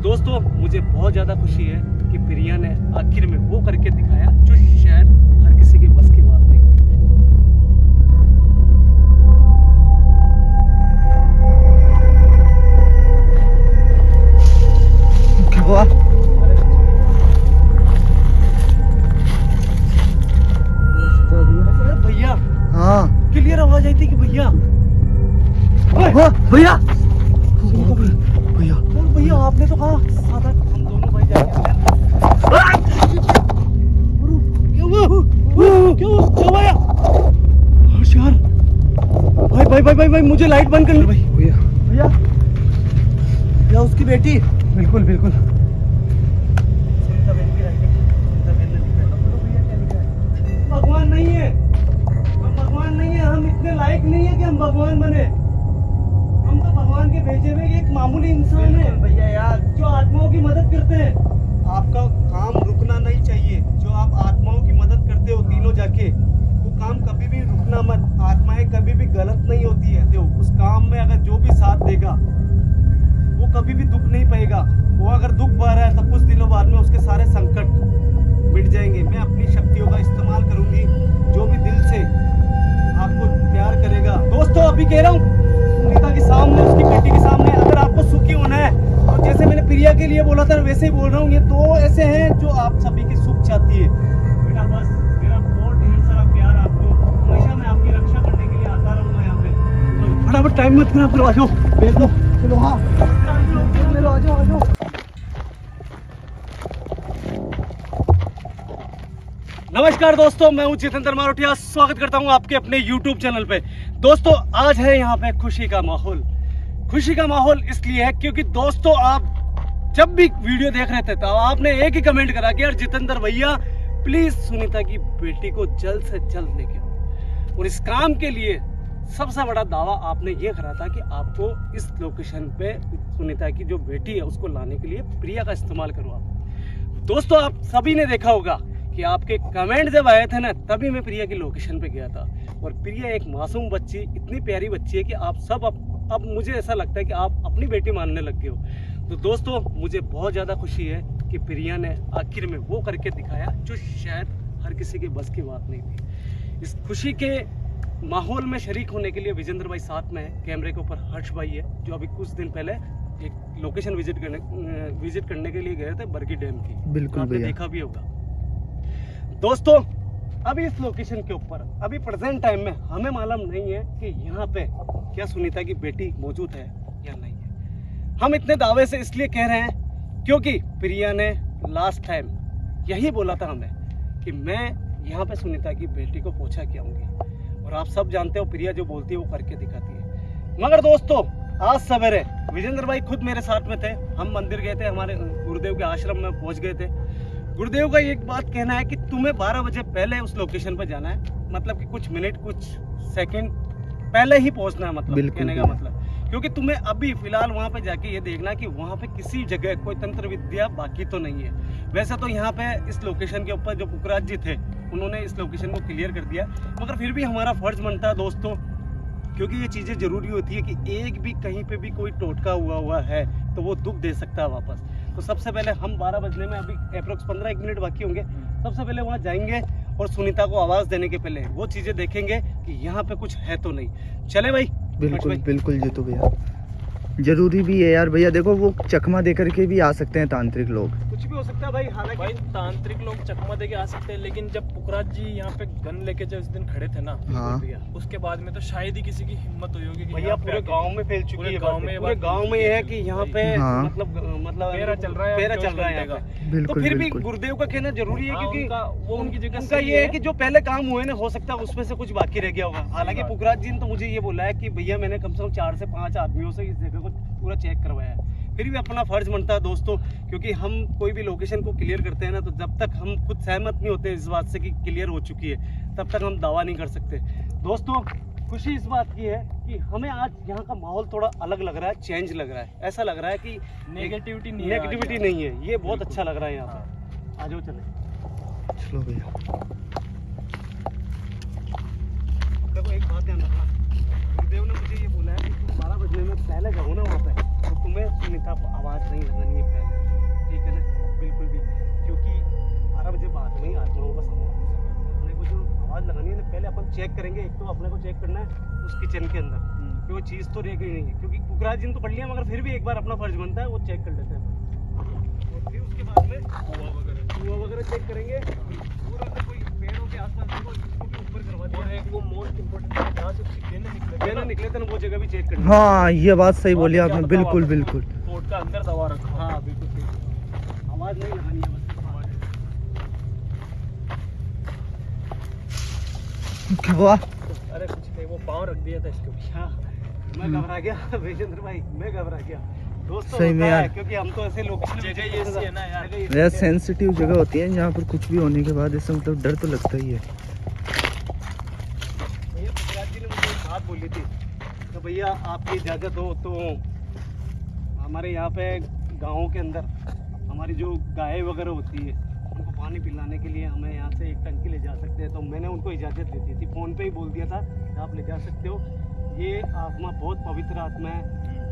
दोस्तों मुझे बहुत ज़्यादा खुशी है कि प्रिया ने आखिर में वो करके दिखाया जो शायद हर किसी के बस की बात नहीं थी। क्या हुआ? भैया हाँ क्लियर आवाज आई थी कि भैया भैया भैया भैया आपने तो कहा सादा हम दोनों भाई जाएंगे। क्या हुआ यार? भाई मुझे लाइट बंद करनी भाई। भैया भैया या उसकी बेटी बिल्कुल बिल्कुल भगवान नहीं है, हम भगवान नहीं है, हम इतने लायक नहीं है कि हम भगवान बने। हम तो भगवान के भेजे हुए एक मामूली इंसान है भैया यार, जो आत्माओं की मदद करते हैं। आपका काम रुकना नहीं चाहिए। जो आप आत्माओं की मदद करते हो तीनों जाके, वो काम कभी भी रुकना मत। आत्माएं कभी भी गलत नहीं होती है। देखो उस काम में अगर जो भी साथ देगा वो कभी भी दुख नहीं पाएगा। वो अगर दुख पा रहा है तो कुछ दिनों बाद में उसके सारे संकट मिट जाएंगे। मैं अपनी शक्तियों का इस्तेमाल करूंगी। जो भी दिल से आपको प्यार करेगा, दोस्तों अभी कह रहा हूँ सुनीता के सामने, उसकी बेटी के सामने, अगर आपको सुखी होना है तो जैसे मैंने प्रिया के लिए बोला था वैसे ही बोल रहा हूँ। ये दो ऐसे हैं जो आप सभी की सुख चाहती है। बेटा बस मेरा बहुत ढेर सारा प्यार आपको, हमेशा मैं आपकी रक्षा करने के लिए आता रहूंगा यहाँ पे। फटाफट टाइम मत खराब करो, आ जाओ देख लो। चलो हाँ आ जाओ। नमस्कार दोस्तों, मैं हूं जितेंद्र मारोटिया। स्वागत करता हूं आपके अपने YouTube चैनल पे। दोस्तों आज है यहाँ पे खुशी का माहौल। खुशी का माहौल इसलिए है क्योंकि दोस्तों आप जब भी वीडियो देख रहे थे तो आपने एक ही कमेंट करा कि यार जितेंद्र भैया प्लीज सुनीता की बेटी को जल्द से जल्द लेके आओ। और इस काम के लिए सबसे बड़ा दावा आपने ये करा था कि आपको इस लोकेशन पे सुनीता की जो बेटी है उसको लाने के लिए प्रिया का इस्तेमाल करो आप। दोस्तों आप सभी ने देखा होगा कि आपके कमेंट जब आए थे ना, तभी मैं प्रिया की लोकेशन पे गया था। और प्रिया एक मासूम बच्ची, इतनी प्यारी बच्ची है कि आप सब अब मुझे ऐसा लगता है कि आप अपनी बेटी मानने लग गए हो। तो दोस्तों मुझे बहुत ज़्यादा खुशी है कि प्रिया ने आखिर में वो करके दिखाया जो शायद हर किसी के बस की बात नहीं थी। इस खुशी के माहौल में शरीक होने के लिए विजेंद्र भाई साथ में है, कैमरे के ऊपर हर्ष भाई है जो अभी कुछ दिन पहले एक लोकेशन विजिट करने के लिए गए थे बरगी डैम की। बिल्कुल आपने भैया देखा भी होगा। दोस्तों अभी इस लोकेशन के ऊपर अभी प्रेजेंट टाइम में हमें मालूम नहीं है कि यहाँ पे क्या सुनीता की बेटी मौजूद है या नहीं है। हम इतने दावे से इसलिए कह रहे हैं क्योंकि प्रिया ने लास्ट टाइम यही बोला था हमें कि मैं यहाँ पे सुनीता की बेटी को पहुंचा के आऊंगी। और आप सब जानते हो प्रिया जो बोलती है वो करके दिखाती है। मगर दोस्तों आज सवेरे विजेंद्र भाई खुद मेरे साथ में थे, हम मंदिर गए थे, हमारे गुरुदेव के आश्रम में पहुंच गए थे। गुरुदेव का एक बात कहना है कि तुम्हें 12 बजे पहले उस लोकेशन पर जाना है, मतलब कि कुछ मिनट कुछ सेकंड पहले ही पहुंचना है, मतलब कहने का मतलब। क्योंकि तुम्हें अभी फिलहाल वहां पे जाके ये देखना कि वहां पे किसी जगह कोई तंत्र विद्या बाकी तो नहीं है। वैसे तो यहाँ पे इस लोकेशन के ऊपर जो पुखराज जी थे उन्होंने इस लोकेशन को क्लियर कर दिया, मगर फिर भी हमारा फर्ज बनता है दोस्तों, क्योंकि ये चीज़ें जरूरी होती है कि एक भी कहीं पे भी कोई टोटका हुआ है तो वो दुख दे सकता है वापस। तो सबसे पहले हम 12 बजने में अभी अप्रोक्स 15 मिनट बाकी होंगे। सबसे पहले वहाँ जाएंगे और सुनीता को आवाज़ देने के पहले वो चीज़ें देखेंगे कि यहाँ पे कुछ है तो नहीं। चले भाई। बिल्कुल बिल्कुल जी। तो भैया जरूरी भी है यार भैया, देखो वो चकमा दे करके भी आ सकते हैं तांत्रिक लोग, कुछ भी हो सकता है भाई। हालांकि भाई तांत्रिक लोग चकमा देके आ सकते हैं, लेकिन जब पुखराज जी यहाँ पे गन लेके जब उस दिन खड़े थे ना, हाँ उसके बाद में तो शायद ही किसी की हिम्मत हुई होगी कि भैया यहाँ पे पूरे आके- गांव में फैल चुकी पूरे है, गांव में पूरे गांव में ये है कि यहाँ पे हाँ। मतलब फेरा चल रहा है, फेरा चल रहा है यहाँ पे। तो बिल्कुल फिर भी बिल्कुल गुरुदेव का कहना जरूरी है हाँ, क्योंकि वो उनकी जगह उनका सही ये है कि जो पहले काम हुए ना, हो सकता है उसमें से कुछ बाकी रह गया होगा। हालांकि बात। पुखराज जी ने तो मुझे ये बोला है कि भैया मैंने कम से कम 4 से 5 आदमियों से इस जगह को पूरा चेक करवाया है। फिर भी अपना फर्ज बनता है दोस्तों, क्योंकि हम कोई भी लोकेशन को क्लियर करते हैं ना, तो जब तक हम खुद सहमत नहीं होते इस बात से कि क्लियर हो चुकी है, तब तक हम दावा नहीं कर सकते। दोस्तों खुशी इस बात की है कि हमें आज यहाँ का माहौल थोड़ा अलग लग रहा है, चेंज लग रहा है। ऐसा लग रहा है कि नेगेटिविटी नहीं नहीं है। ये बहुत अच्छा लग रहा है यहाँ पे। आ जाओ चले। चलो भैया। देखो एक बात ध्यान रखना, गुरुदेव ने मुझे ये बोला है कि तुम 12 बजने में पहले जाओ ना वहाँ पे, तो तुम्हें सुनीता आप आवाज़ नहीं लगानी है पहले, ठीक है ना, बिल्कुल भी, क्योंकि 12 बजे बाद में ही आत्माओं का समूह अपने को जो आवाज़ लगानी है ना, पहले अपन चेक करेंगे। एक तो अपने को चेक करना है उस किचन के अंदर कि वो चीज़ तो रह गई नहीं है, क्योंकि पुखराज जी ने तो कर लिया, मगर फिर भी एक बार अपना फर्ज बनता है वो चेक कर लेते हैं। और फिर उसके बाद में कुआ वगैरह चेक करेंगे, पूरा से कोई पेड़ों के आसपास देखो, इसको भी ऊपर करवा दिया। और एक वो मोस्ट इम्पोर्टेंट है, जहाँ से गेंदे निकले थे ना, वो जगह भी चेक करनी है। हाँ ये बात सही बोली आपने, बिल्कुल बिल्कुल। पोर्ट का अंदर दबा रखा। हाँ बिल्कुल सही, आवाज़ नहीं लगानी है बस। क्या हुआ? अरे कुछ नहीं, वो पाँव रख दिया था इसके ऊपर। हाँ, मैं घबरा गया विजेंद्र भाई, मैं घबरा गया दोस्तों। सही में होता है, यार। क्योंकि हम तो ऐसे लोग जगह ये ऐसी है ना यार। यार सेंसिटिव जगह होती है जहाँ पर कुछ भी होने के बाद ऐसा मतलब डर तो लगता ही है। भैया पुखराज जी ने मुझे एक बात बोली थी, तो भैया आपकी इजाज़त हो तो हमारे यहाँ पे गाँव के अंदर हमारी जो गाय वगैरह होती है उनको पानी पिलाने के लिए हमें यहाँ से एक टंकी ले जा सकते हैं। तो मैंने उनको इजाज़त दे दी थी, फ़ोन पे ही बोल दिया था कि आप ले जा सकते हो। ये आत्मा बहुत पवित्र आत्मा है,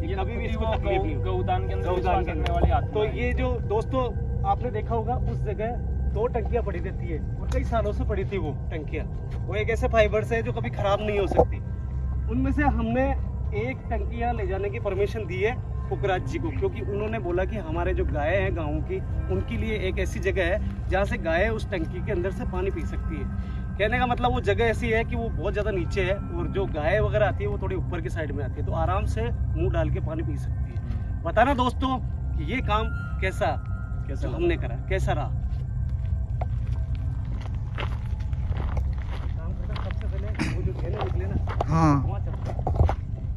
ये कभी भी इसको तकलीफ नहीं होगी। गौदान के अंदर गौदान विश्वास के करने वाली आत्मा तो है। ये जो दोस्तों आपने देखा होगा उस जगह 2 टंकियाँ पड़ी रहती है, और कई सालों से पड़ी थी वो टंकियाँ। वो एक ऐसे फाइबर से है जो कभी ख़राब नहीं हो सकती। उनमें से हमने एक टंकियाँ ले जाने की परमिशन दी है पुखराज जी को, क्योंकि उन्होंने बोला कि हमारे जो गाय हैं गाँव की, उनके लिए एक ऐसी जगह है जहाँ से गाय उस टंकी के अंदर से पानी पी सकती है। कहने का मतलब वो जगह ऐसी है कि वो बहुत ज़्यादा नीचे है, और जो गाय वगैरह आती है वो थोड़ी ऊपर की साइड में आती है, तो आराम से मुंह डाल के पानी पी सकती है। बताना दोस्तों कि ये काम कैसा कैसा हमने करा, कैसा रहा। काम करना सबसे पहले वो जो घेरे निकले ना, हाँ वहाँ चलते हैं।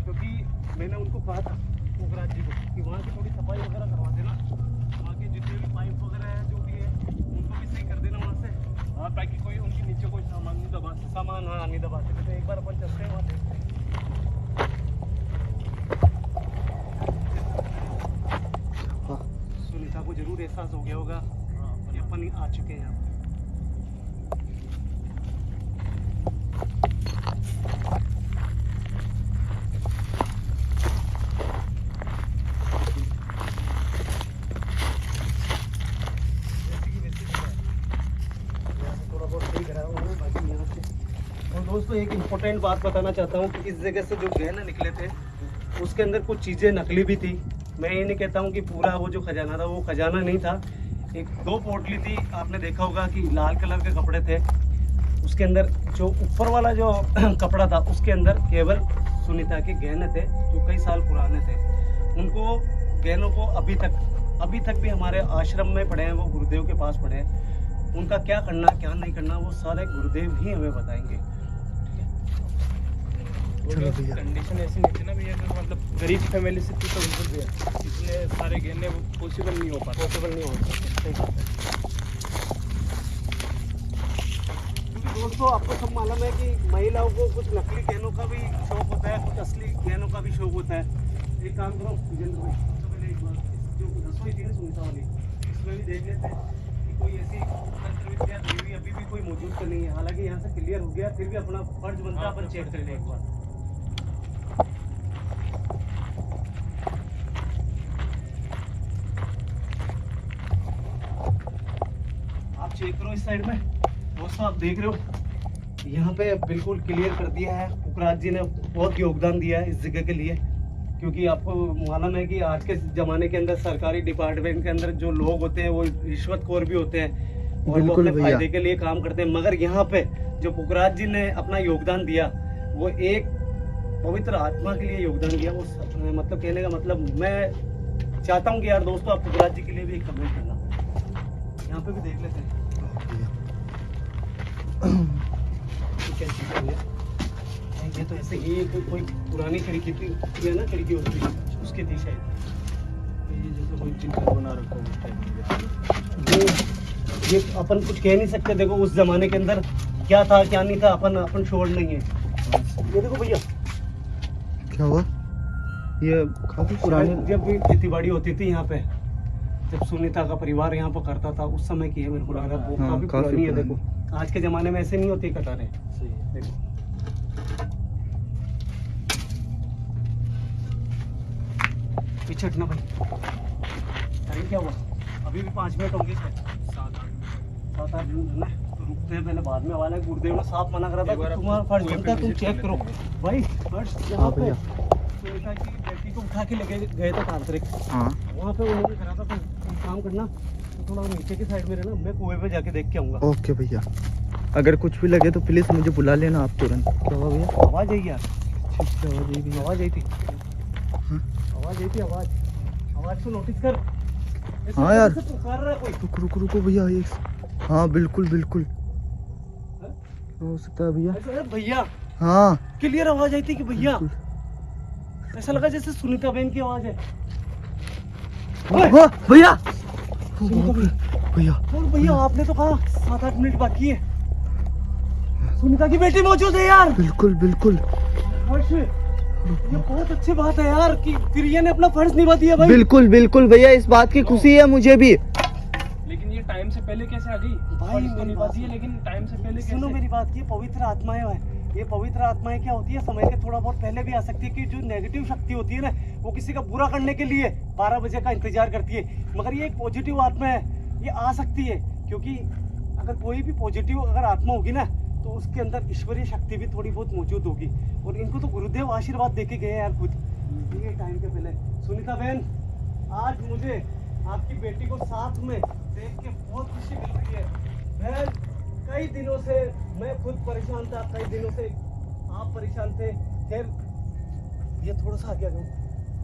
क्योंकि मैंने उनको कहा था पुखराज जी को कि वहाँ की थोड़ी सफाई वगैरह करवा देना, वहाँ के जितने भी पाइप वगैरह है जो भी है उनको भी सही कर देना वहाँ से। हाँ, ताकि कोई उनके नीचे कोई सामान नहीं दबा सके। सामान हाँ नहीं दबा सके। तो एक बार अपन चलते हैं वहाँ देखते हैं। सुनीता को जरूर एहसास हो गया होगा कि अपन आ चुके हैं यहाँ पे। और दोस्तों एक इम्पोर्टेंट बात बताना चाहता हूँ कि इस जगह से जो गहने निकले थे उसके अंदर कुछ चीज़ें नकली भी थी। मैं ये नहीं कहता हूँ कि पूरा वो जो खजाना था वो खजाना नहीं था। 1-2 पोटली थी, आपने देखा होगा कि लाल कलर के कपड़े थे, उसके अंदर जो ऊपर वाला जो कपड़ा था उसके अंदर केवल सुनीता के गहने थे जो कई साल पुराने थे। उनको गहनों को अभी तक भी हमारे आश्रम में पड़े हैं, वो गुरुदेव के पास पड़े हैं। उनका क्या करना क्या नहीं करना वो सारे गुरुदेव ही हमें बताएंगे। चलो भैया। कंडीशन ऐसी नहीं थी ना भैया, कि मतलब गरीब फैमिली से थी तो बिल्कुल भी इतने सारे गहने पॉसिबल नहीं हो पाता। पॉसिबल नहीं हो सकता। सही बात है। क्योंकि दोस्तों आपको सब मालूम है कि महिलाओं को कुछ नकली गहनों का भी शौक होता है, कुछ असली गहनों का भी शौक होता है। एक काम करो विजेंद्र भाई, सबसे पहले एक बार जो रसोई थी ना सुनीता वाली, इसमें भी देख लेते हैं कि कोई ऐसी तंत्र विद्या देवी अभी भी कोई मौजूद तो नहीं है। हालांकि यहाँ से क्लियर हो गया, फिर भी अपना फर्ज बनता है अपन चेक कर लें एक बार। आप चेक करो इस साइड में दोस्तों, आप देख रहे हो यहाँ पे बिल्कुल क्लियर कर दिया है। पुखराज जी ने बहुत योगदान दिया है इस जगह के लिए, क्योंकि आपको मालूम है कि आज के ज़माने के अंदर सरकारी डिपार्टमेंट के अंदर जो लोग होते हैं वो रिश्वतखोर भी होते हैं और वो अपने फायदे के लिए काम करते हैं। मगर यहाँ पे जो पुखराज जी ने अपना योगदान दिया वो एक पवित्र आत्मा के लिए योगदान दिया। वो मतलब कहने का मतलब मैं चाहता हूँ कि यार दोस्तों आप पुखराज जी के लिए भी एक कमेंट करना। यहाँ पे भी देख लेते हैं ये तो ऐसे ही कोई पुरानी खिड़की थी, ये ना खिड़की होती है उसके थी शायद, ये जैसे कोई चिंता बना रखा हो उस टाइप में। ये अपन कुछ कह नहीं सकते। देखो उस जमाने के अंदर क्या था क्या नहीं था अपन श्योर नहीं है। ये देखो भैया क्या हुआ, ये काफी पुराने जब भी खेती बाड़ी होती थी यहाँ पे, जब सुनीता का परिवार यहाँ पर करता था उस समय की है मेरे को लग रहा है। वो हाँ, काफी पुरानी है। पुरानी। देखो आज के जमाने में ऐसे नहीं होती कतारें। सही है। देखो पीछे हटना भाई। टाइम क्या हुआ? अभी भी 5 मिनट होंगे शायद। 7-8 मिनट है ना, तो रुकते हैं पहले, बाद में वाला है। गुरुदेव ने साफ मना करा था कि तुम्हारा फर्ज बनता है, तुम चेक करो भाई। फर्स्ट यहाँ पे सुनीता की बेटी को उठा के लेके गए थे तांत्रिक, हाँ वहाँ पे उन्होंने करा था तुम काम करना, तो थोड़ा नीचे की साइड में रहना, मैं कुएं पे जाके देख के आऊँगा। ओके भैया, अगर कुछ भी लगे तो प्लीज़ मुझे बुला लेना आप तुरंत। क्या हुआ भैया? आवाज़ आई यार, आवाज़ आई भैया? आवाज़ आई थी, हाँ? आवाज़ आई थी, आवाज़ को नोटिस कर। ऐसे हाँ यार। कैसे पुकार रहा है कोई? रुको भैया, ये हाँ बिल्कुल बिल्कुल हाँ? हो सकता है भैया। ऐसा है भैया, हाँ क्लियर आवाज़ आई थी कि भैया, बिल्कुल। ऐसा लगा जैसे सुनीता बहन की आवाज़ है। हाँ, भैया भैया और भैया आपने तो कहा 7-8 मिनट बाकी है, सुनीता की बेटी मौजूद है यार। बिल्कुल बिल्कुल हर्ष, ये बहुत अच्छी बात है यार कि प्रिया ने अपना फर्ज निभा दिया भाई। बिल्कुल बिल्कुल भैया, इस बात की खुशी है मुझे भी। लेकिन ये टाइम से पहले कैसे आ गई? भाई, फर्ज तो मेरी निभा बात दी है, लेकिन टाइम से पहले कैसे? सुनो मेरी बात, ये पवित्र आत्माएं है। ये पवित्र आत्माएं क्या होती है, समय के थोड़ा बहुत पहले भी आ सकती है। कि जो नेगेटिव शक्ति होती है ना, वो किसी का बुरा करने के लिए 12 बजे का इंतजार करती है, मगर ये एक पॉजिटिव आत्मा है, ये आ सकती है। क्योंकि अगर कोई भी पॉजिटिव अगर आत्मा होगी ना, तो उसके अंदर ईश्वरीय शक्ति भी थोड़ी बहुत मौजूद होगी। और इनको तो गुरुदेव आशीर्वाद देके गए यार खुद, ये टाइम के पहले। सुनीता बहन, आज मुझे आपकी बेटी को साथ में देख के बहुत खुशी मिल रही है। बहन, कई दिनों से मैं खुद परेशान था, कई दिनों से आप परेशान थे। फिर ये थोड़ा सा आगे आ जाओ।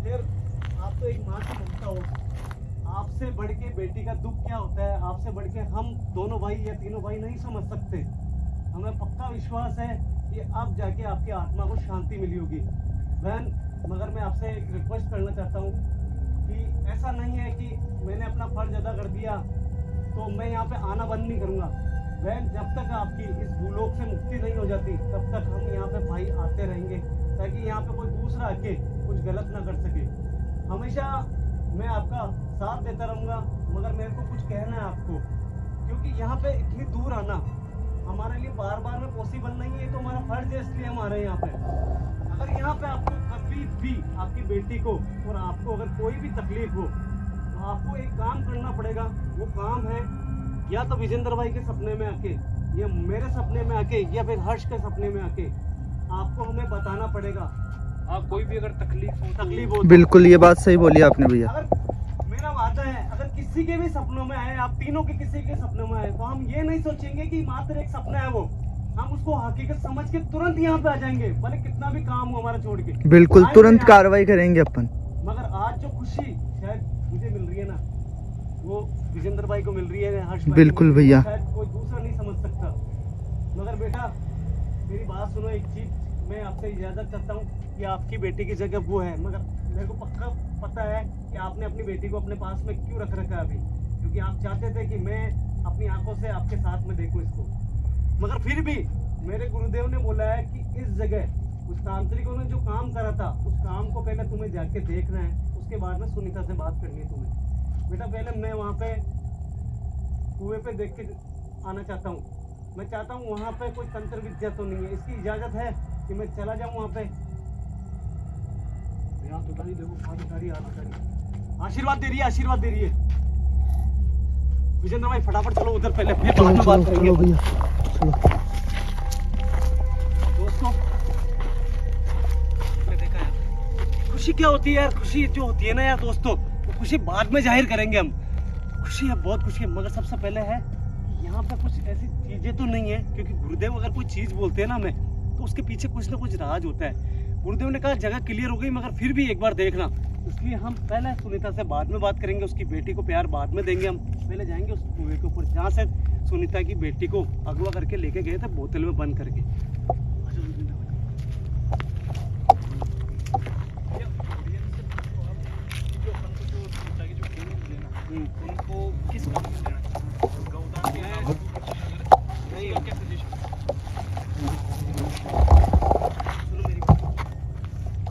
फिर आप तो एक माँ की ममता हो, आपसे बढ़ के बेटी का दुख क्या होता है, आपसे बढ़ के हम दोनों भाई या तीनों भाई नहीं समझ सकते। हमें पक्का विश्वास है कि अब जाके आपकी आत्मा को शांति मिली होगी। बहन, मगर मैं आपसे एक रिक्वेस्ट करना चाहता हूँ कि ऐसा नहीं है कि मैंने अपना फर्ज अदा कर दिया तो मैं यहाँ पे आना बंद नहीं करूँगा। बहन, जब तक आपकी इस भूलोक से मुक्ति नहीं हो जाती, तब तक हम यहाँ पे भाई आते रहेंगे, ताकि यहाँ पे कोई दूसरा आके कुछ गलत ना कर सके। हमेशा मैं आपका साथ देता रहूँगा, मगर मेरे को कुछ कहना है आपको, क्योंकि यहाँ पे इतनी दूर आना हमारे लिए बार बार में पॉसिबल नहीं है। तो हमारा फर्ज है, इसलिए हम आ रहे हैं यहाँ पे। अगर यहाँ पे आपको कभी भी आपकी बेटी को और आपको अगर कोई भी तकलीफ हो, तो आपको एक काम करना पड़ेगा। वो काम है या तो विजेंद्र भाई के सपने में आके, या मेरे सपने में आके, या फिर हर्ष के सपने में आके आपको हमें बताना पड़ेगा। हाँ, कोई भी अगर तकलीफ हो तो बिल्कुल, ये बात सही बोली आपने भैया। अगर मेरा वादा है, अगर किसी के भी सपनों में आए, आप तीनों के किसी के सपनों में आए, तो हम ये नहीं सोचेंगे कि मात्र एक सपना है वो, हम उसको हकीकत समझ के तुरंत यहाँ पे आ जाएंगे, भले कितना भी काम हो हमारा छोड़ के। बिल्कुल, आएंगे तुरंत यहाँ। कार्रवाई करेंगे अपन। मगर आज जो खुशी शायद मुझे मिल रही है ना, वो विजेंद्र भाई को मिल रही है, हर्ष भाई को बिल्कुल मिल रही है, भैया। शायद कोई दूसरा नहीं समझ सकता। मगर बेटा, मेरी बात सुनो, एक चीज मैं आपसे इजाजत करता हूँ कि आपकी बेटी की जगह वो है, मगर मेरे को पक्का पता है कि आपने अपनी बेटी को अपने पास में क्यों रख रखा है अभी, क्योंकि आप चाहते थे कि मैं अपनी आंखों से आपके साथ में देखूं इसको। मगर फिर भी मेरे गुरुदेव ने बोला है कि इस जगह उस तांत्रिकों ने जो काम करा था, उस काम को पहले तुम्हें जाके देखना है, उसके बाद में सुनीता से बात करनी है तुम्हें। बेटा, पहले मैं वहाँ पे कुएं पे देख के आना चाहता हूँ। मैं चाहता हूँ वहाँ पे कोई तंत्र विद्या तो नहीं है, इसकी इजाजत है कि मैं चला जाऊँ वहाँ पे? हाथ उठा रही, देखो हाथ उठा रही, हाथ उठा रही, आशीर्वाद दे रही है, आशीर्वाद दे रही है। विजेंद्र भाई फटाफट चलो उधर, पहले फिर बाद में बात करेंगे। भैया चलो। दोस्तों, मैं देखा यार, खुशी क्या होती है यार, खुशी जो होती है ना यार दोस्तों, वो खुशी बाद में जाहिर करेंगे हम। खुशी है, बहुत खुशी है, मगर सबसे पहले है यहाँ पे कुछ ऐसी चीजें तो नहीं है, क्योंकि गुरुदेव अगर कोई चीज बोलते हैं ना हमें, तो उसके पीछे कुछ ना कुछ राज होता है। गुरुदेव ने कहा जगह क्लियर हो गई, मगर फिर भी एक बार देखना, इसलिए हम पहले सुनीता से बाद में बात करेंगे, उसकी बेटी को प्यार बाद में देंगे। हम पहले जाएंगे उस कुएं के ऊपर जहाँ से सुनीता की बेटी को अगवा करके लेके गए थे, बोतल में बंद करके। उनको किस काम में देना चाहिए? गौदान के लिए नहीं, क्या पोजीशन? सुनो मेरी बात,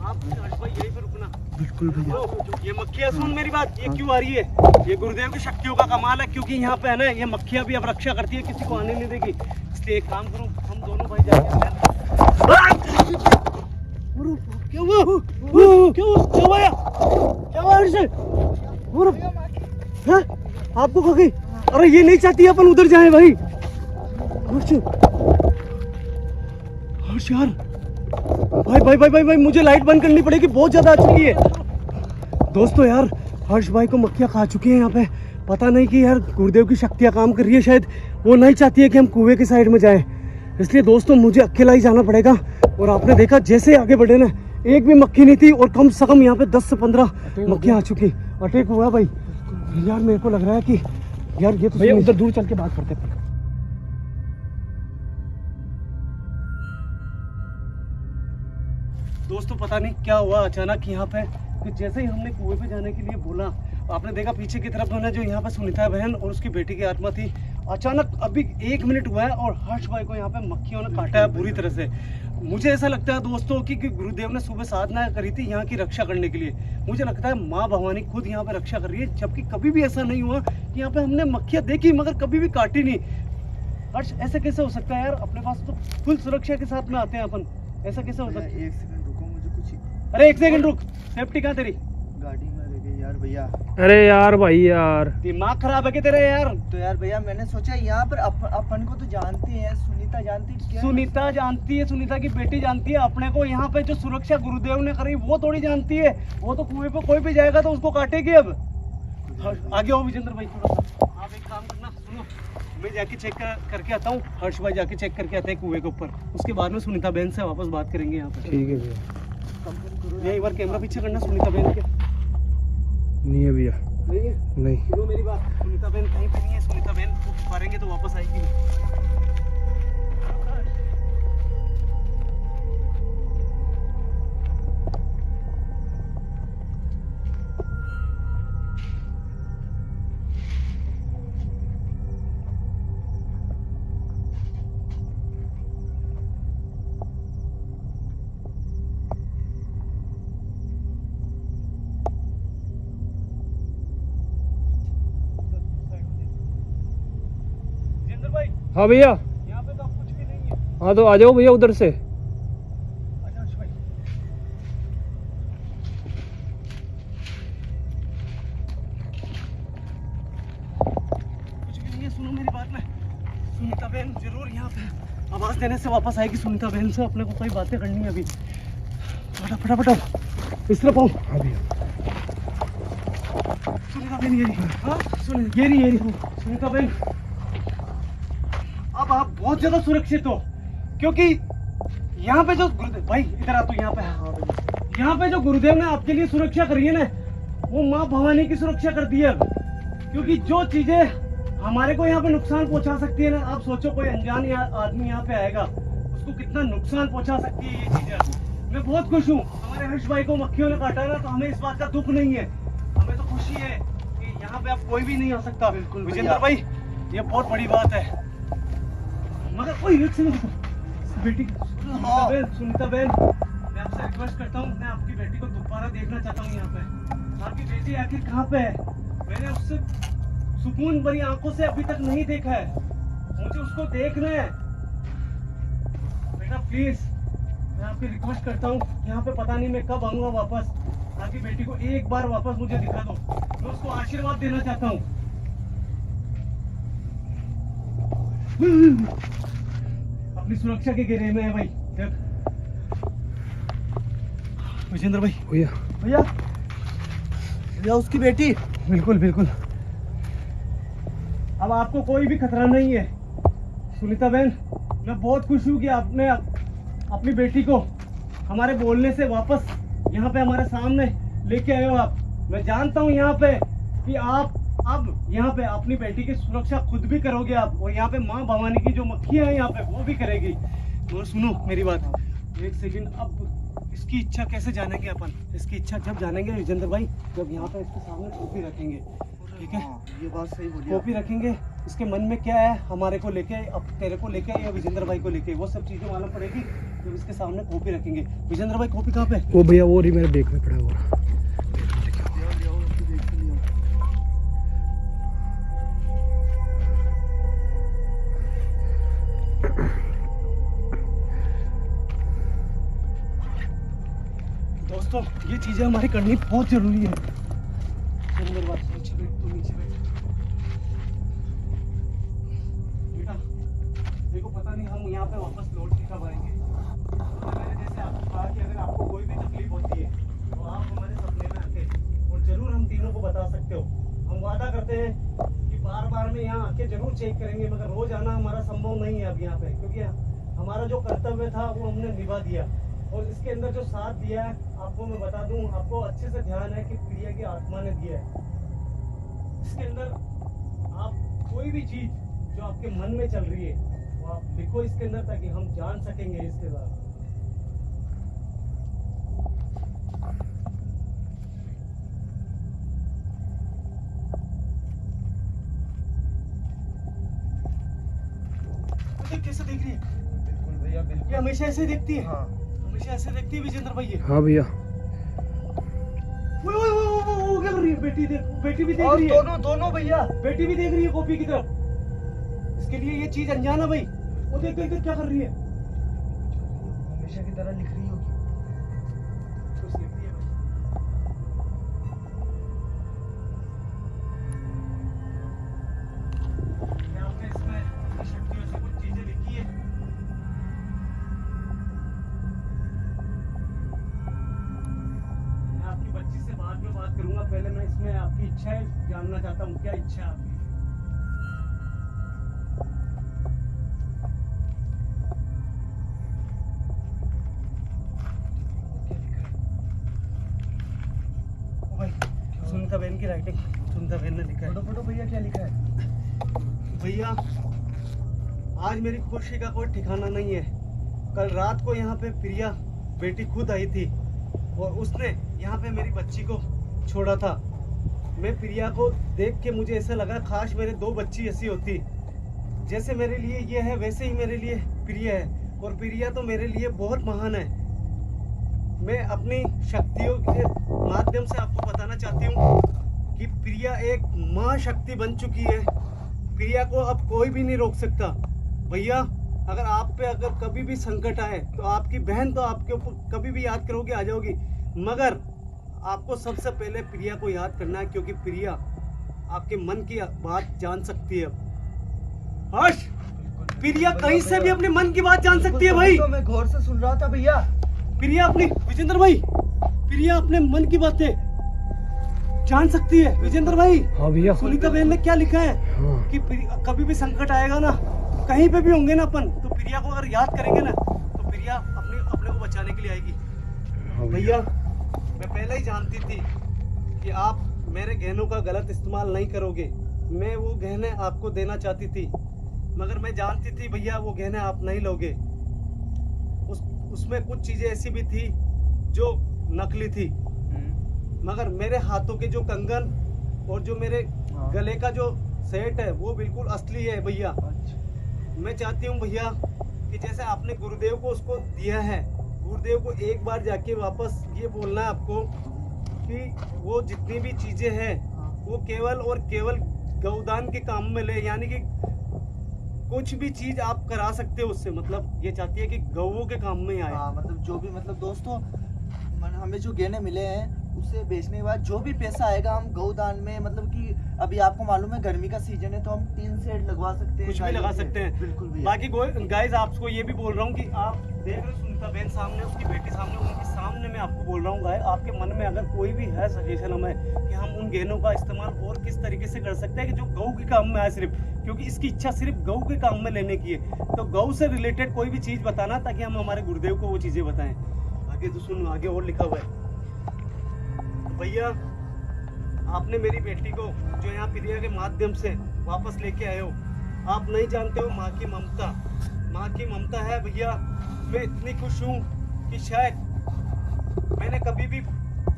आप हर्ष भाई यहीं पे रुकना। बिल्कुल भैया। ये मक्खियाँ, सुन मेरी बात, ये क्यों आ रही है? ये गुरुदेव की शक्तियों का कमाल है, क्योंकि यहाँ पे है ना, ये मक्खियाँ भी अब रक्षा करती है, किसी को आने नहीं देगी। इसलिए एक काम करो, हम दोनों भाई जाके क्या हुआ? क्या हुआ? क्या हुआ? क्या बात है? और हाँ? आपको खा गई? अरे ये नहीं चाहती अपन उधर जाए भाई। हर्ष हर्ष यार, भाई भाई भाई भाई भाई मुझे लाइट बंद करनी पड़ेगी, बहुत ज्यादा आ चुकी है। दोस्तों यार, हर्ष भाई को मक्खियाँ खा चुकी हैं यहाँ पे। पता नहीं कि यार गुरुदेव की शक्तियाँ काम कर रही है, शायद वो नहीं चाहती है कि हम कुएं की साइड में जाएं। इसलिए दोस्तों मुझे अकेला ही जाना पड़ेगा। और आपने देखा जैसे आगे बढ़े ना, एक भी मक्खी नहीं थी और कम से कम यहाँ पे 10 से 15 मक्खियाँ आ चुकी। अटैक हुआ भाई यार। मेरे को लग रहा है कि यार ये तो भैया उधर दूर चल के बात करते हैं। दोस्तों पता नहीं क्या हुआ अचानक यहाँ पे कि जैसे ही हमने कुएं पे जाने के लिए बोला, आपने देखा पीछे की तरफ ना जो यहाँ पे सुनीता बहन और उसकी बेटी की आत्मा थी। अचानक अभी 1 मिनट हुआ है और हर्ष भाई को यहाँ पे मक्खियों ने काटा है बुरी तरह से। मुझे ऐसा लगता है दोस्तों कि गुरुदेव ने सुबह साधना करी थी यहाँ की रक्षा करने के लिए। मुझे लगता है माँ भवानी खुद यहाँ पे रक्षा कर रही है, जबकि कभी भी ऐसा नहीं हुआ कि यहाँ पे हमने मक्खियाँ देखी मगर कभी भी काटी नहीं। हर्ष ऐसा कैसे हो सकता है यार? अपने पास तो फुल सुरक्षा के साथ में आते हैं अपन, ऐसा कैसे हो सकता है? 1 सेकंड रुको, मुझे कुछ अरे 1 सेकंड रुक, सेफ्टी कहाँ तेरी? गाड़ी में रह गई यार भैया। अरे यार भाई यार, दिमाग खराब है क्या तेरा यार? तो यार भैया मैंने सोचा यहाँ पर अपन को तो जानते हैं, सुनीता जानती है क्या? सुनीता जानती है, सुनीता की बेटी जानती है। अपने को यहाँ पे जो सुरक्षा गुरुदेव ने करी वो थोड़ी जानती है। वो तो कुएं पे कोई भी जाएगा तो उसको काटेगी। अब आगे आओ विजेंद्र भाई, थोड़ा सा आप एक काम करना, सुनो मैं जाके चेक करके आता हूँ। हर्ष भाई जाके चेक करके आते हैं कुएं के ऊपर, उसके बाद में सुनीता बहन से वापस बात करेंगे यहाँ पे। ठीक है भैया। ये एक बार कैमरा पीछे करना सुनीता बहन के। नहीं है भैया, नहीं है? नहीं। सुनो मेरी बात, सुनीता बहन कहीं पे नहीं है। सुनीता बहन को पुकारेंगे तो वापस आएगी नहीं। जितेंद्र भाई हाँ भैया, यहाँ पे तो अब कुछ भी नहीं है। हाँ तो आ जाओ भैया उधर से। अच्छा हर्ष भाई, कुछ भी नहीं है। सुनो मेरी बात में, सुनीता बहन जरूर यहाँ पे आवाज देने से वापस आएगी। सुनीता बहन से अपने को कोई बातें करनी है अभी। फटाफट इस तरफ आओ। हाँ भैया। सुनीता बहन ये रही। हाँ ये रही सुनीता बहन। अब आप बहुत ज्यादा सुरक्षित हो, क्योंकि यहाँ पे जो गुरुदेव भाई इधर आ तो यहाँ पे जो गुरुदेव ने आपके लिए सुरक्षा करी है ना, वो माँ भवानी की सुरक्षा करती है। क्योंकि जो चीजें हमारे को यहाँ पे नुकसान पहुंचा सकती है ना, आप सोचो कोई अनजान आदमी यहाँ पे आएगा, उसको कितना नुकसान पहुंचा सकती है ये चीजें। मैं बहुत खुश हूँ, हमारे हर्ष भाई को मक्खियों ने काटा ना, तो हमें इस बात का दुख नहीं है, हमें तो खुशी है कि यहाँ पे अब कोई भी नहीं आ सकता। बिल्कुल विजेंद्र भाई ये बहुत बड़ी बात है। मगर ओए एक सेकंड रुको, बेटी सुनीता बहन मैं आपसे रिक्वेस्ट करता हूँ, मैं आपकी बेटी को दोबारा देखना चाहता हूँ यहाँ पे। आपकी बेटी आखिर कहाँ पे है? मैंने उससे सुकून भरी आंखों से अभी तक नहीं देखा है, मुझे उसको देखना है। बेटा प्लीज मैं आपकी रिक्वेस्ट करता हूँ, यहाँ पे पता नहीं मैं कब आऊंगा वापस। आपकी बेटी को एक बार वापस मुझे दिखा दो, मैं उसको आशीर्वाद देना चाहता हूँ। अपनी सुरक्षा के घेरे में है भाई। विजेंद्र भाई भैया भैया भैया उसकी बेटी। बिल्कुल बिल्कुल, अब आपको कोई भी खतरा नहीं है। सुनीता बहन मैं बहुत खुश हूँ कि आपने अपनी बेटी को हमारे बोलने से वापस यहाँ पे हमारे सामने लेके आए हो आप। मैं जानता हूँ यहाँ पे कि आप अब यहाँ पे अपनी बेटी की सुरक्षा खुद भी करोगे आप, और यहाँ पे माँ भवानी की जो मक्खियाँ हैं यहाँ पे वो भी करेगी। तो सुनो मेरी बात एक सेकंड, अब इसकी इच्छा कैसे जानेंगे अपन? इसकी इच्छा जब जानेंगे विजेंद्र भाई, जब यहाँ पे इसके सामने कॉपी रखेंगे, ठीक है? ये बात सही बोली। कॉपी रखेंगे, इसके मन में क्या है हमारे को लेके, अब तेरे को लेके या विजेंद्र भाई को लेके, वो सब चीजें मालूम पड़ेगी जब इसके सामने कॉपी रखेंगे। विजेंद्र भाई कॉपी कहाँ पे? वो भैया वो रही मेरे बैग में पड़ा हुआ। दोस्तों ये चीजें हमारी करनी बहुत जरूरी है। चल मेरे पास नीचे बैठ, तू नीचे बैठ। बेटा देखो, पता नहीं हम यहाँ पे वापस लौट के कब आएंगे। तो मैंने जैसे आपको कहा कि अगर आपको कोई भी तकलीफ होती है तो आप हमारे सपने में आके और जरूर हम तीनों को बता सकते हो। हम वादा करते हैं कि बार बार में यहाँ आके जरूर चेक करेंगे, मगर रोज आना हमारा संभव नहीं है अब यहाँ पे, क्योंकि हमारा जो कर्तव्य था वो हमने निभा दिया। और इसके अंदर जो साथ दिया है, आपको मैं बता दूं, आपको अच्छे से ध्यान है कि प्रिया की आत्मा ने दिया है। इसके अंदर आप कोई भी चीज जो आपके मन में चल रही है वो आप लिखो इसके अंदर, ताकि हम जान सकेंगे इसके बाद। कैसे देख रही है? बिल्कुल भैया, बिल्कुल। ये हमेशा ऐसे देखती है? हाँ। हमेशा ऐसे देखती है विजेंद्र भाई ये? हाँ भैया। वो क्या कर रही है? बेटी देख, बेटी भी देख और रही है। दोनों भैया, बेटी भी देख रही है कॉपी की तरफ। इसके लिए ये चीज अनजान है भाई। वो देख देख क्या कर रही है? हमेशा की तरह लिख रही होगी। कुछ लिख रही है भाई। क्या आपने इसमें अपनी शक्तियों से कुछ चीजें लिखी है? मैं आपकी बच्ची से बाद में बात करूंगा, पहले मैं इसमें आपकी इच्छाएं जानना चाहता हूँ। क्या इच्छा है आपकी? ओ भाई, सुनीता बहन की राइटिंग, सुनीता बहन ने लिखा है। फोटो भैया, क्या लिखा है? भैया आज मेरी खुशी का कोई ठिकाना नहीं है। कल रात को यहाँ पे प्रिया बेटी खुद आई थी और उसने यहाँ पे मेरी बच्ची को छोड़ा था। मैं प्रिया को देख के मुझे ऐसा लगा काश मेरे दो बच्ची ऐसी होती। जैसे मेरे लिए ये है वैसे ही मेरे लिए प्रिया है, और प्रिया तो मेरे लिए बहुत महान है। मैं अपनी शक्तियों के माध्यम से आपको बताना चाहती हूँ कि प्रिया एक महाशक्ति बन चुकी है। प्रिया को अब कोई भी नहीं रोक सकता। भैया अगर आप पे अगर कभी भी संकट आए तो आपकी बहन तो आपके ऊपर कभी भी याद करोगे आ जाओगी, मगर आपको सबसे पहले प्रिया को याद करना है, क्योंकि प्रिया आपके मन की बात जान सकती है। हर्ष, प्रिया कहीं से भी अपने मन की बात जान सकती है भाई। तो मैं गौर से सुन रहा था भैया। प्रिया अपनी, विजेंद्र भाई, प्रिया अपने मन की बातें जान सकती है। विजेंद्र भाई, हाँ भैया। सुनीता बहन ने क्या लिखा है हाँ। कि कभी भी संकट आएगा ना, कहीं पे भी होंगे ना अपन, तो प्रिया को अगर याद करेंगे ना तो प्रिया अपने को बचाने के लिए आएगी। हाँ भैया मैं पहले ही जानती थी कि आप मेरे गहनों का गलत इस्तेमाल नहीं करोगे। मैं वो गहने आपको देना चाहती थी, मगर मैं जानती थी भैया वो गहने आप नहीं लोगे। उसमें कुछ चीजें ऐसी भी थी जो नकली थी, मगर मेरे हाथों के जो कंगन और जो मेरे गले का जो सेट है वो बिल्कुल असली है भैया। मैं चाहती हूँ भैया कि जैसे आपने गुरुदेव को उसको दिया है, गुरुदेव को एक बार जाके वापस ये बोलना है आपको कि वो जितनी भी चीजें हैं वो केवल और केवल गौदान के काम में ले, यानी कि कुछ भी चीज आप करा सकते हो उससे। मतलब ये चाहती है कि गौओं के काम में आए। हाँ, मतलब जो भी, मतलब दोस्तों हमें जो गहने मिले हैं उसे बेचने के बाद जो भी पैसा आएगा हम गौदान में, मतलब कि अभी आपको मालूम है गर्मी का सीजन है तो हम 3 सेट लगवा सकते हैं, कुछ भी लगा सकते हैं। बिल्कुल भैया। बाकी गाइस आपको ये भी बोल रहा हूँ कि आप देख रहे हो सुनीता बहन सामने, उसकी बेटी सामने, उनके सामने मैं आपको बोल रहा हूँ गाइस, आपके मन में अगर कोई भी है सजेशन हमें कि हम उन गहनों का इस्तेमाल और किस तरीके से कर सकते हैं कि जो गौ के काम में आए सिर्फ, क्योंकि इसकी इच्छा सिर्फ गौ के काम में लेने की है, तो गौ से रिलेटेड कोई भी चीज बताना ताकि हम हमारे गुरुदेव को वो चीजें बताएं। आगे तो सुनो, आगे और लिखा हुआ है भैया, आपने मेरी बेटी को जो यहाँ प्रिया के माध्यम से वापस लेके आए हो, आप नहीं जानते हो माँ की ममता, माँ की ममता है भैया। मैं इतनी खुश हूँ कि शायद मैंने कभी भी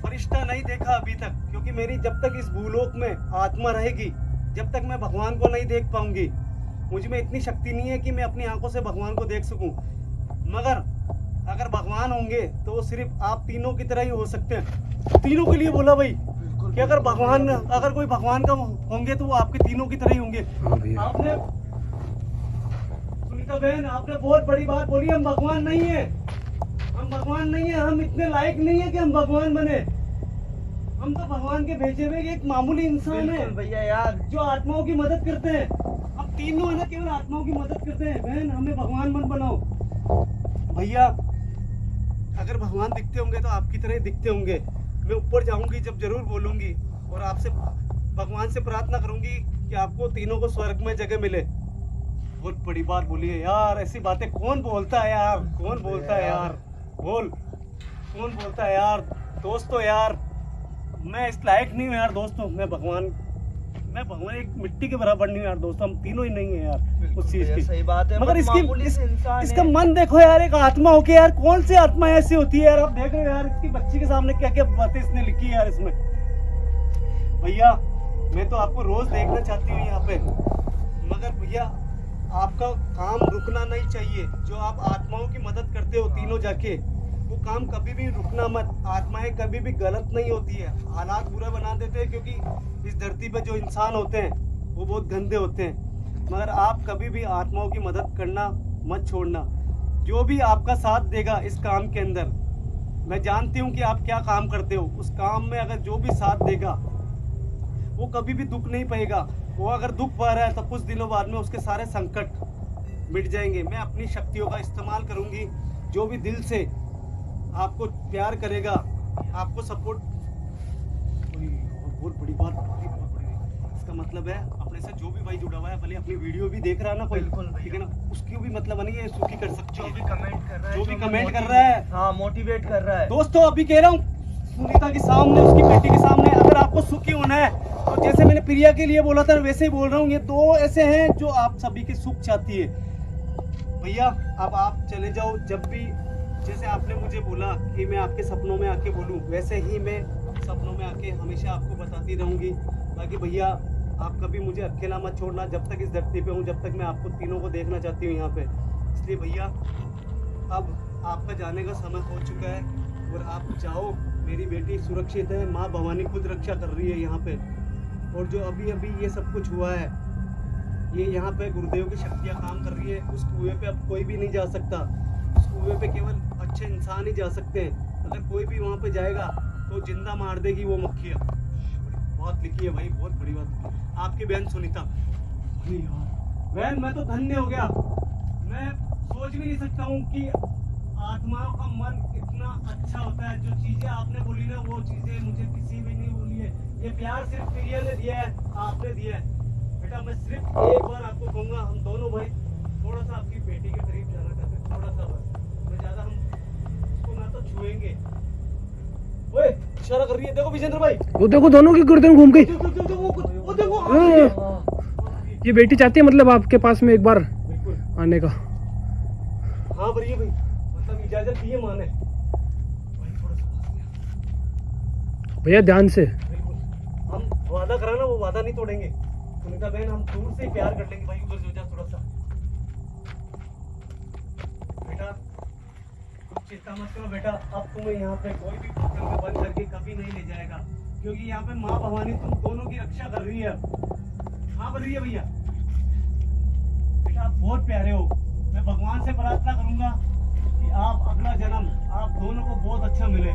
फरिश्ता नहीं देखा अभी तक, क्योंकि मेरी जब तक इस भूलोक में आत्मा रहेगी, जब तक मैं भगवान को नहीं देख पाऊंगी, मुझ में इतनी शक्ति नहीं है कि मैं अपनी आंखों से भगवान को देख सकूं। मगर अगर भगवान होंगे तो वो सिर्फ आप तीनों की तरह ही हो सकते हैं। तीनों के लिए बोला भाई कि अगर भगवान, अगर कोई भगवान का होंगे तो वो आपके तीनों की तरह ही होंगे। आपने सुनीता बहन, आपने बहुत बड़ी बात बोली, हम भगवान नहीं है, हम भगवान नहीं है, हम इतने लायक नहीं है कि हम भगवान बने। हम तो भगवान के भेजे हुए एक मामूली इंसान है बिल्कुल भैया यार। जो आत्माओं की मदद करते हैं। हम तीनों है ना केवल आत्माओं की मदद करते हैं। बहन हमें भगवान मत बनाओ। भैया अगर भगवान दिखते होंगे तो आपकी तरह ही दिखते होंगे। मैं ऊपर जाऊंगी जब जरूर बोलूंगी और आपसे भगवान से प्रार्थना करूंगी कि आपको तीनों को स्वर्ग में जगह मिले। बहुत बड़ी बात बोली है यार। ऐसी बातें कौन बोलता है यार? कौन बोलता है यार? बोल कौन बोलता है यार? दोस्तों यार मैं इस लायक नहीं हूँ यार। दोस्तों मैं भगवान एक मिट्टी के बराबर नहीं हूँ यार। दोस्तों हम तीनों ही नहीं है यार उस चीज की। सही बात है, मगर इंसान इसका है। मन देखो यार, एक आत्मा होके यार कौन सी आत्मा ऐसी होती है यार? आप देख रहे हो यार इसकी बच्ची के सामने क्या क्या बातें इसने लिखी है यार इसमें। भैया मैं तो आपको रोज देखना चाहती हूँ यहाँ पे, मगर भैया आपका काम रुकना नहीं चाहिए। जो आप आत्माओं की मदद करते हो तीनों जाके, वो काम कभी भी रुकना मत। आत्माएं कभी भी गलत नहीं होती है। हालात बुरा बना देते हैं क्योंकि इस धरती पे जो इंसान होते हैं वो बहुत गंदे होते हैं। मगर आप कभी भी आत्माओं की मदद करना मत छोड़ना। जो भी आपका साथ देगा इस काम के अंदर, मैं जानती हूँ कि आप क्या काम करते हो, उस काम में अगर जो भी साथ देगा वो कभी भी दुख नहीं पाएगा। वो अगर दुख पा रहा है तो कुछ दिनों बाद में उसके सारे संकट मिट जाएंगे। मैं अपनी शक्तियों का इस्तेमाल करूंगी। जो भी दिल से आपको प्यार करेगा, आपको सपोर्ट, बहुत बड़ी बात, बहुत बड़ी। इसका मतलब है अपने से जो भी भाई जुड़ा हुआ है, भले अपनी वीडियो भी देख रहा है ना कोई, बिल्कुल ठीक है ना, उसकी भी मतलब नहीं है सुखी कर सकती है। जो भी कमेंट कर रहा है, जो भी कमेंट कर रहा है, हाँ मोटिवेट कर रहा है। दोस्तों अभी कह रहा हूँ सुनीता के सामने, उसकी बेटी के सामने, अगर आपको सुखी होना है तो जैसे मैंने प्रिया के लिए बोला था वैसे ही बोल रहा हूँ। ये दो ऐसे हैं जो आप सभी के सुख चाहती है। भैया अब आप चले जाओ। जब भी जैसे आपने मुझे बोला कि मैं आपके सपनों में आके बोलूं, वैसे ही मैं सपनों में आके हमेशा आपको बताती रहूंगी। बाकी भैया आप कभी मुझे अकेला मत छोड़ना। जब तक इस धरती पे हूँ, जब तक मैं आपको तीनों को देखना चाहती हूँ यहाँ पे। इसलिए भैया अब आपका जाने का समय हो चुका है और आप जाओ। मेरी बेटी सुरक्षित है, माँ भवानी खुद रक्षा कर रही है यहाँ पे। और जो अभी अभी ये सब कुछ हुआ है, ये यहाँ पे गुरुदेव की शक्तियाँ काम कर रही है। उस कुएं पे अब कोई भी नहीं जा सकता। उस कुएं पे केवल अच्छे इंसान ही जा सकते हैं। अगर कोई भी वहाँ पे जाएगा तो जिंदा मार देगी वो मक्खियाँ। बहुत लिखी है भाई, बहुत बड़ी बात। आपकी बहन सुनीता। बहन मैं तो धन्य हो गया। मैं सोच भी नहीं सकता हूँ कि आत्माओं का मन इतना अच्छा होता है। जो चीजें आपने बोली ना, वो चीजें मुझे किसी भी नहीं बोली है। ये प्यार सिर्फ प्रिया ने दिया है, आपने दिया है। बेटा मैं सिर्फ एक बार आपको कहूँगा, हम दोनों भाई थोड़ा सा आपकी बेटी के करीब जाना चाहते हैं, थोड़ा सा बस। मैं ज्यादा हम उसको ना तो छुएंगे। ओए इशारा कर रही है, देखो विजेंद्र भाई, वो देखो दोनों की गर्दन घूम गई। वो देखो ये बेटी चाहती है मतलब आपके पास में एक बार बिल्कुल आने का। हाँ भैया भाई, मतलब इजाजत दी है माँ ने। भाई थोड़ा सा पास में। भैया ध्यान से। बिल्कुल हम वादा करा ना, वो वादा नहीं तोड़ेंगे। सुनीता बहन हम दूर से ही प्यार कर लेंगे। भाई उधर जो जा थोड़ा सा। बेटा कुछ चिंता मत करो बेटा, अब तुम्हें यहाँ पे कोई भी पोर्टल में बंद करके कभी नहीं ले जाएगा, क्योंकि यहाँ पे माँ भवानी तुम दोनों की रक्षा कर रही है। हाँ बोल रही है भैया। बेटा आप बहुत प्यारे हो। मैं भगवान से प्रार्थना करूंगा कि आप अगला जन्म आप दोनों को बहुत अच्छा मिले।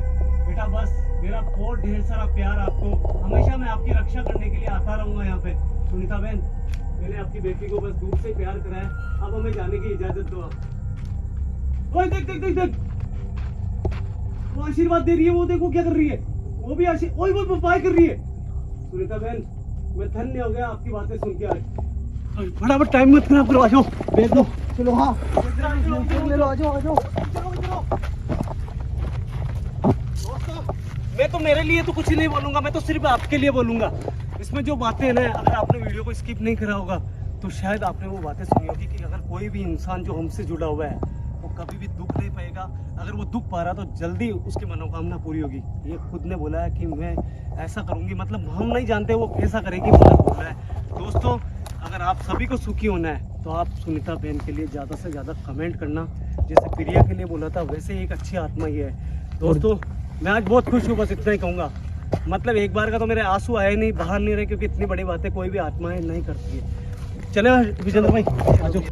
बेटा बस मेरा बहुत ढेर सारा प्यार आपको। हमेशा मैं आपकी रक्षा करने के लिए आता रहूंगा यहाँ पे। सुनीता बहन मैंने आपकी बेटी को बस दूर से प्यार करा है, अब हमें जाने की इजाजत दो आप। ओए देख देख देख देख, वो आशीर्वाद दे रही है। वो देखो क्या कर रही है, वो भी ओए वो बाय कर रही है। सुनीता बहन मैं धन्य हो गया आपकी बातें सुन के आज। फटाफट टाइम मत खराब करो, आ जाओ देख लो। चलो हाँ ले लो, आ जाओ आ जाओ। मैं तो मेरे लिए तो कुछ ही नहीं बोलूंगा, मैं तो सिर्फ आपके लिए बोलूंगा। इसमें जो बातें हैं ना, अगर आपने वीडियो को स्किप नहीं करा होगा तो शायद आपने वो बातें सुनी होगी कि अगर कोई भी इंसान जो हमसे जुड़ा हुआ है वो कभी भी दुख नहीं पाएगा। अगर वो दुख पा रहा तो जल्दी उसकी मनोकामना पूरी होगी। ये खुद ने बोला है कि मैं ऐसा करूंगी, मतलब हम नहीं जानते वो कैसा करेगी, मगर बोला है। दोस्तों अगर आप सभी को सुखी होना है तो आप सुनीता बहन के लिए ज़्यादा से ज़्यादा कमेंट करना। जैसे प्रिया के लिए बोला था वैसे ही एक अच्छी आत्मा ही है। दोस्तों मैं आज बहुत खुश हूँ, बस इतना ही कहूँगा। मतलब एक बार का तो मेरे आंसू आए नहीं, बाहर नहीं रहे, क्योंकि इतनी बड़ी बातें कोई भी आत्माएं नहीं करती है। चले विजेंद्र भाई आ जाओ।